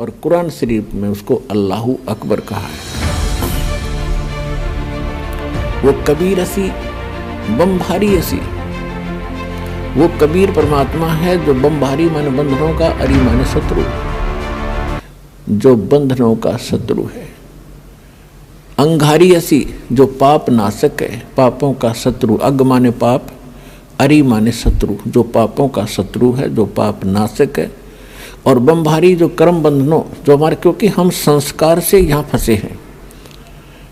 और कुरान शरीफ में उसको अल्लाहु अकबर कहा है। वो कबीर असी बम भारी असी, वो कबीर परमात्मा है जो बम भारी माने बंधनों का, अरी माने शत्रु, जो बंधनों का शत्रु है। अंगारी असी जो पाप नाशक है, पापों का शत्रु। अग माने पाप, अरी माने शत्रु, जो पापों का शत्रु है, जो पाप नाशक है। और बमभारी जो कर्म बंधनों, जो हमारे, क्योंकि हम संस्कार से यहाँ फंसे हैं,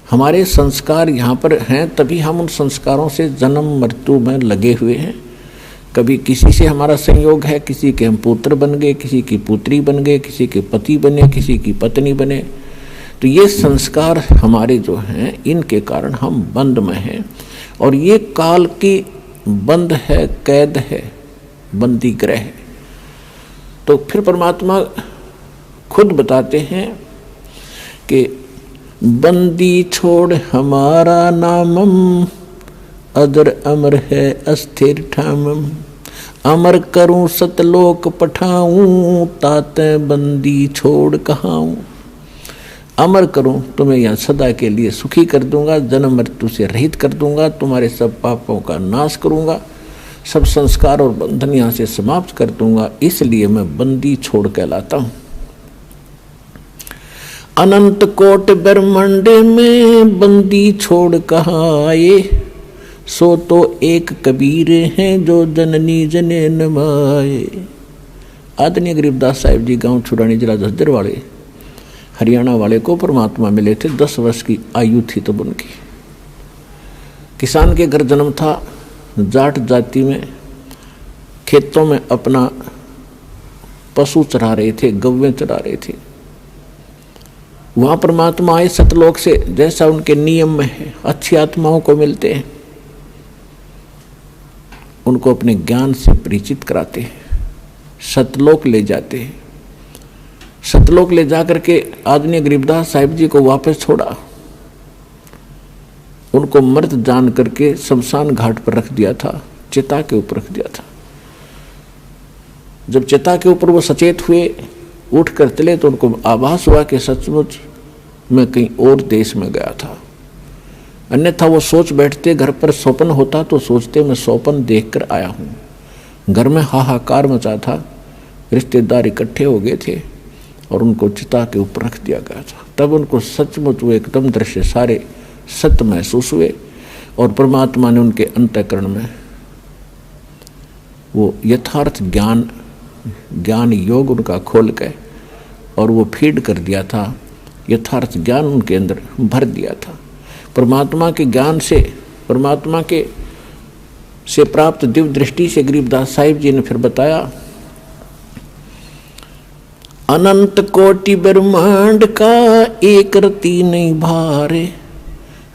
हमारे संस्कार यहाँ पर हैं, तभी हम उन संस्कारों से जन्म मृत्यु में लगे हुए हैं। कभी किसी से हमारा संयोग है, किसी के हम पुत्र बन गए, किसी की पुत्री बन गए, किसी के पति बने, किसी की पत्नी बने। तो ये संस्कार हमारे जो हैं, इनके कारण हम बंद में हैं। और ये काल की बंद है, कैद है, बंदी ग्रह है। तो फिर परमात्मा खुद बताते हैं कि बंदी छोड़ हमारा नामम, अदर अमर है अस्थिर ठामम। अमर करूं सतलोक पठाऊं, ताते बंदी छोड़ कहाऊं। अमर करूं, तुम्हें यहाँ सदा के लिए सुखी कर दूंगा, जन्म मृत्यु से रहित कर दूंगा, तुम्हारे सब पापों का नाश करूंगा, सब संस्कार और बंधन यहाँ से समाप्त कर दूंगा, इसलिए मैं बंदी छोड़ कहलाता हूं। अनंत कोट ब्रह्मांड में बंदी छोड़ कहाँ आए, सो तो एक कबीर हैं जो जननी जने नमाए। आदरणीय गरीबदास साहिब जी गांव छुड़ानी जिला झज्जर वाले हरियाणा वाले को परमात्मा मिले थे। 10 वर्ष की आयु थी तब उनकी। किसान के घर जन्म था, जाट जाति में, खेतों में अपना पशु चरा रहे थे, गौवें चरा रहे थे। वहां परमात्मा आए सतलोक से, जैसा उनके नियम में है, अच्छी आत्माओं को मिलते हैं, उनको अपने ज्ञान से परिचित कराते हैं, सतलोक ले जाते हैं। सतलोक ले जाकर के आदरणीय गरीबदास साहिब जी को वापस छोड़ा। उनको मृत जान करके शमशान घाट पर रख दिया था, चिता के ऊपर रख दिया था। जब चिता के ऊपर वो सचेत हुए, उठ कर चले, तो उनको आभास हुआ कि सचमुच मैं कहीं और देश में गया था। अन्यथा वो सोच बैठते, घर पर स्वप्न होता तो सोचते मैं स्वप्न देखकर आया हूँ। घर में हाहाकार मचा था, रिश्तेदार इकट्ठे हो गए थे और उनको चिता के ऊपर रख दिया गया था। तब उनको सचमुच वो एकदम दृश्य सारे सत्य महसूस हुए और परमात्मा ने उनके अंतःकरण में वो यथार्थ ज्ञान योग उनका खोल के और वो फीड कर दिया था, यथार्थ ज्ञान उनके अंदर भर दिया था। परमात्मा के ज्ञान से, परमात्मा के से प्राप्त दिव्य दृष्टि से गरीबदास साहिब जी ने फिर बताया, अनंत कोटि ब्रह्मांड का एक रति नहीं भारे,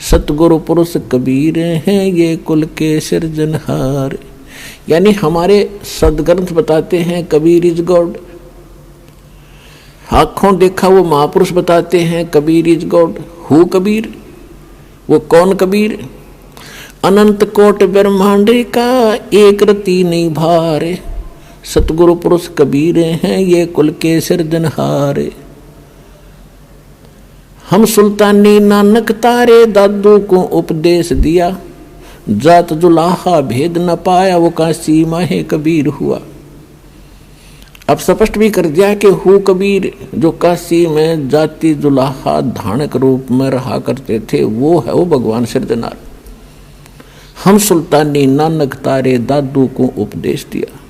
सतगुरु पुरुष कबीर हैं ये कुल के सिरजनहार। यानी हमारे सदग्रंथ बताते हैं कबीर इज गॉड, आंखों देखा वो महापुरुष बताते हैं Kabir is God. Who Kabir, वो कौन कबीर? अनंत कोट ब्रह्मांड का एक रति नहीं भारे, सतगुरु पुरुष कबीर हैं ये कुल के सिरजनहारे। हम सुल्तानी नानक तारे, दादू को उपदेश दिया, जात जुलाहा भेद न पाया, वो काशी माहे कबीर हुआ। अब स्पष्ट भी कर दिया कि हु कबीर, जो काशी में जाति जुलाहा धानक रूप में रहा करते थे, वो है वो भगवान सिरजनार। हम सुल्तानी नानक तारे, दादू को उपदेश दिया।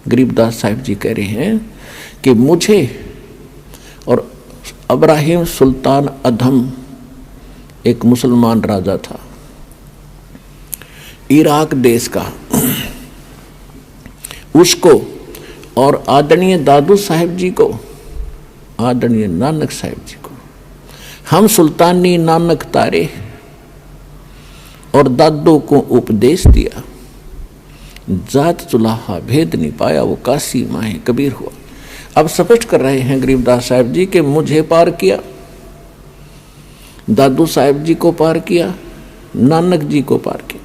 गरीबदास साहिब जी कह रहे हैं कि मुझे और इब्राहिम सुल्तान अधम, एक मुसलमान राजा था इराक देश का, उसको और आदरणीय दादू साहिब जी को, आदरणीय नानक साहिब जी को, हम सुल्तानी नानक तारे और दादू को उपदेश दिया, जात जुलाहा भेद नहीं पाया, वो काशी माहे कबीर हुआ। अब स्पष्ट कर रहे हैं गरीबदास साहिब जी कि मुझे पार किया, दादू साहिब जी को पार किया, नानक जी को पार किया।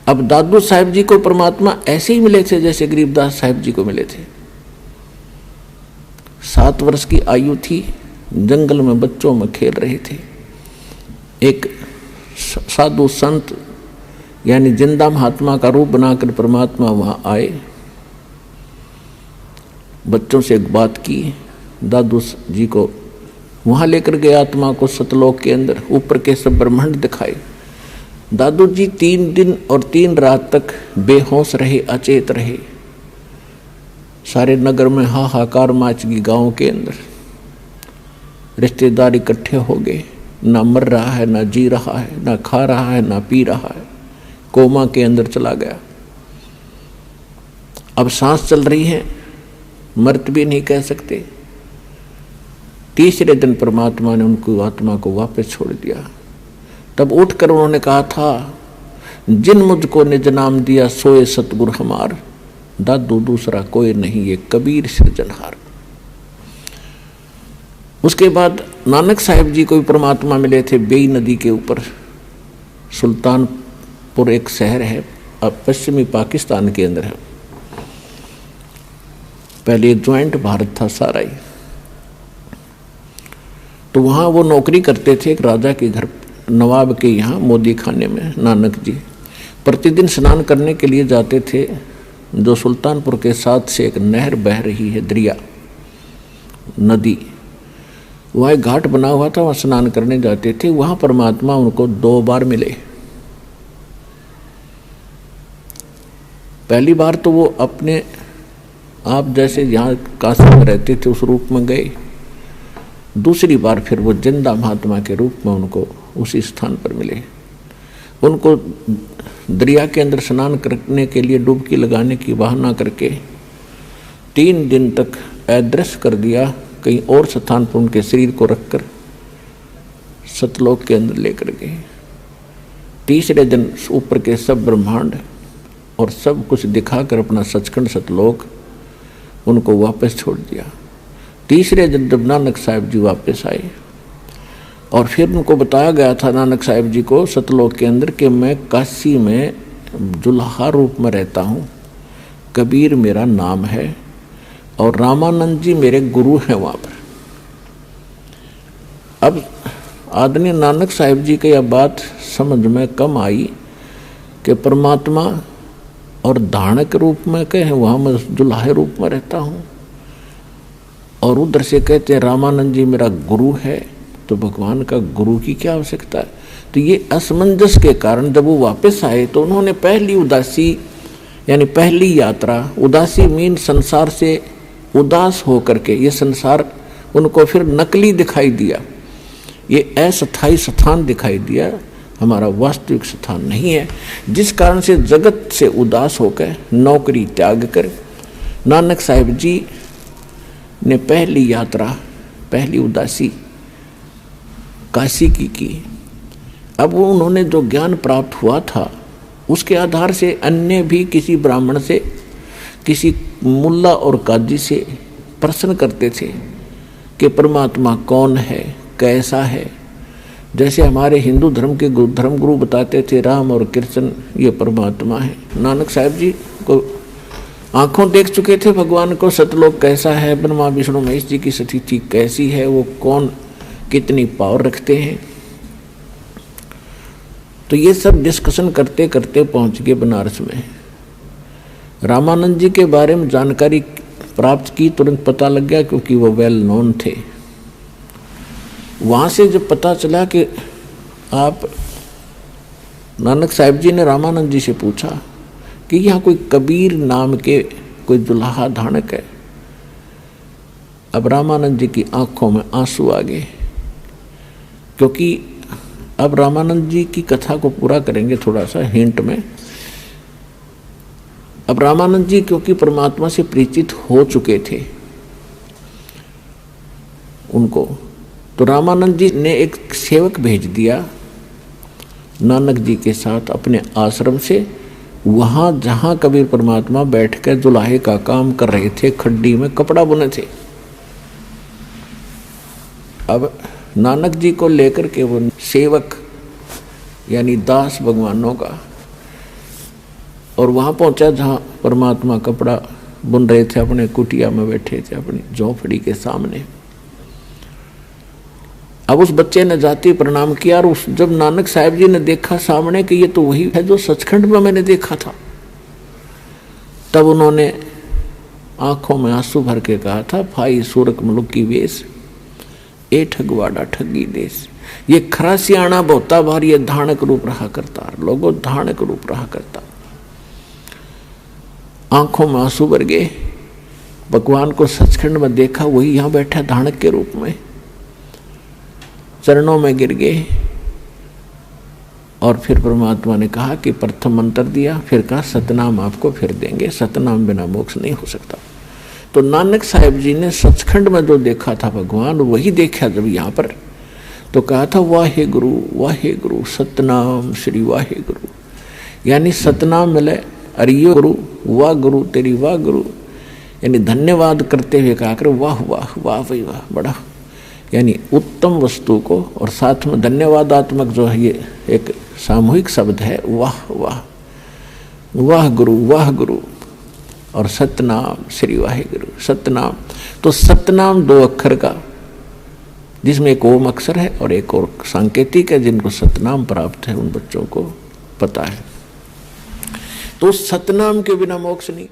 अब दादू साहिब जी को परमात्मा ऐसे ही मिले थे जैसे गरीबदास साहिब जी को मिले थे। 7 वर्ष की आयु थी, जंगल में बच्चों में खेल रहे थे। एक साधु संत यानी जिंदा महात्मा का रूप बनाकर परमात्मा वहां आए, बच्चों से एक बात की, दादू जी को वहां लेकर गए, आत्मा को सतलोक के अंदर ऊपर के सब ब्रह्मांड दिखाए। दादू जी 3 दिन और 3 रात तक बेहोश रहे, अचेत रहे। सारे नगर में हाहाकार मच गई, गांव के अंदर रिश्तेदार इकट्ठे हो गए, ना मर रहा है, ना जी रहा है, ना खा रहा है, ना पी रहा है, कोमा के अंदर चला गया। अब सांस चल रही है, मृत भी नहीं कह सकते। तीसरे दिन परमात्मा ने उनको आत्मा को वापस छोड़ दिया। तब उठकर उन्होंने कहा था, जिन मुझको निज नाम दिया सोए सतगुरु हमार, दादू दूसरा कोई नहीं ये कबीर सृजनहार। उसके बाद नानक साहिब जी को भी परमात्मा मिले थे बेई नदी के ऊपर। सुल्तानपुर एक शहर है, अब पश्चिमी पाकिस्तान के अंदर है। पहले ज्वाइंट भारत था सारा ही। तो वहाँ वो नौकरी करते थे एक राजा के घर, नवाब के यहाँ मोदी खाने में। नानक जी प्रतिदिन स्नान करने के लिए जाते थे। जो सुल्तानपुर के साथ से एक नहर बह रही है, दरिया नदी, वहाँ एक घाट बना हुआ था, वहाँ स्नान करने जाते थे। वहाँ परमात्मा उनको 2 बार मिले। पहली बार तो वो अपने आप जैसे यहाँ काशी में रहते थे उस रूप में गए। दूसरी बार फिर वो जिंदा महात्मा के रूप में उनको उसी स्थान पर मिले। उनको दरिया के अंदर स्नान करने के लिए डुबकी लगाने की बहाना करके 3 दिन तक अदृश्य कर दिया। कहीं और स्थान पर उनके शरीर को रखकर सतलोक के अंदर लेकर गए। तीसरे दिन ऊपर के सब ब्रह्मांड और सब कुछ दिखाकर अपना सचखंड सतलोक उनको वापस छोड़ दिया। तीसरे दिन जब नानक साहिब जी वापस आए और फिर उनको बताया गया था नानक साहिब जी को सतलोक के अंदर कि मैं काशी में जुल्हा रूप में रहता हूँ, कबीर मेरा नाम है और रामानंद जी मेरे गुरु हैं वहाँ पर। अब आदरणीय नानक साहिब जी की यह बात समझ में कम आई कि परमात्मा और धानक रूप में कहे वहाँ मैं जुल्हे रूप में रहता हूँ, और उधर से कहते हैं रामानंद जी मेरा गुरु है, तो भगवान का गुरु की क्या आवश्यकता है। तो ये असमंजस के कारण जब वो वापस आए तो उन्होंने पहली उदासी यानी पहली यात्रा, उदासी मीन संसार से उदास होकर के, ये संसार उनको फिर नकली दिखाई दिया, ये अस्थायी स्थान दिखाई दिया, हमारा वास्तविक स्थान नहीं है। जिस कारण से जगत से उदास होकर नौकरी त्याग कर नानक साहिब जी ने पहली यात्रा, पहली उदासी काशी की। अब वो उन्होंने जो ज्ञान प्राप्त हुआ था उसके आधार से अन्य भी किसी ब्राह्मण से, किसी मुल्ला और काजी से प्रश्न करते थे कि परमात्मा कौन है, कैसा है। जैसे हमारे हिंदू धर्म के धर्मगुरु बताते थे राम और कृष्ण ये परमात्मा है। नानक साहिब जी को आंखों देख चुके थे भगवान को, सतलोक कैसा है, ब्रह्मा विष्णु महेश जी की स्थिति कैसी है, वो कौन कितनी पावर रखते हैं। तो ये सब डिस्कशन करते करते पहुंच गए बनारस में। रामानंद जी के बारे में जानकारी प्राप्त की, तुरंत पता लग गया क्योंकि वो वेल नोन थे। वहाँ से जब पता चला कि आप, नानक साहिब जी ने रामानंद जी से पूछा कि यहाँ कोई कबीर नाम के कोई दुल्हा धानक है। अब रामानंद जी की आंखों में आंसू आ गए, क्योंकि अब रामानंद जी की कथा को पूरा करेंगे थोड़ा सा हिंट में। अब रामानंद जी क्योंकि परमात्मा से परिचित हो चुके थे उनको, तो रामानंद जी ने एक सेवक भेज दिया नानक जी के साथ अपने आश्रम से, वहाँ जहाँ कबीर परमात्मा बैठकर जुलाहे का काम कर रहे थे, खड्डी में कपड़ा बुने थे। अब नानक जी को लेकर के वो सेवक यानी दास भगवानों का, और वहाँ पहुँचा जहाँ परमात्मा कपड़ा बुन रहे थे, अपने कुटिया में बैठे थे अपनी झोंपड़ी के सामने। अब उस बच्चे ने जाति प्रणाम किया और जब नानक साहब जी ने देखा सामने कि ये तो वही है जो सचखंड में मैंने देखा था, तब उन्होंने आंखों में आंसू भर के कहा था, भाई सूरक मुलुक की वेश, ए ठगवाड़ा ठगी देश। ये खरा सियाणा बहुता बार ये धानक रूप रहा करता, लोगों धानक रूप रहा करता। आंखों में आंसू भर गए, भगवान को सचखंड में देखा, वही यहां बैठा धानक के रूप में, चरणों में गिर गए। और फिर परमात्मा ने कहा कि प्रथम मंत्र दिया, फिर कहा सतनाम आपको फिर देंगे, सतनाम बिना मोक्ष नहीं हो सकता। तो नानक साहब जी ने सचखंड में जो देखा था भगवान, वही देखा जब यहाँ पर, तो कहा था वाहे गुरु सतनाम श्री वाहे गुरु। यानी सतनाम मिले, अरियो गुरु, वाह गुरु तेरी वाह गुरु, यानी धन्यवाद करते हुए कहा कर वाह वाह वाह भाई वाह, बड़ा यानी उत्तम वस्तु को, और साथ में धन्यवादात्मक जो है ये एक सामूहिक शब्द है, वाह वाह वाह गुरु और सतनाम श्री वाहे गुरु। सतनाम, तो सतनाम दो अक्षर का, जिसमें एक ओम अक्षर है और एक और सांकेतिक है, जिनको सतनाम प्राप्त है उन बच्चों को पता है। तो सतनाम के बिना मोक्ष नहीं।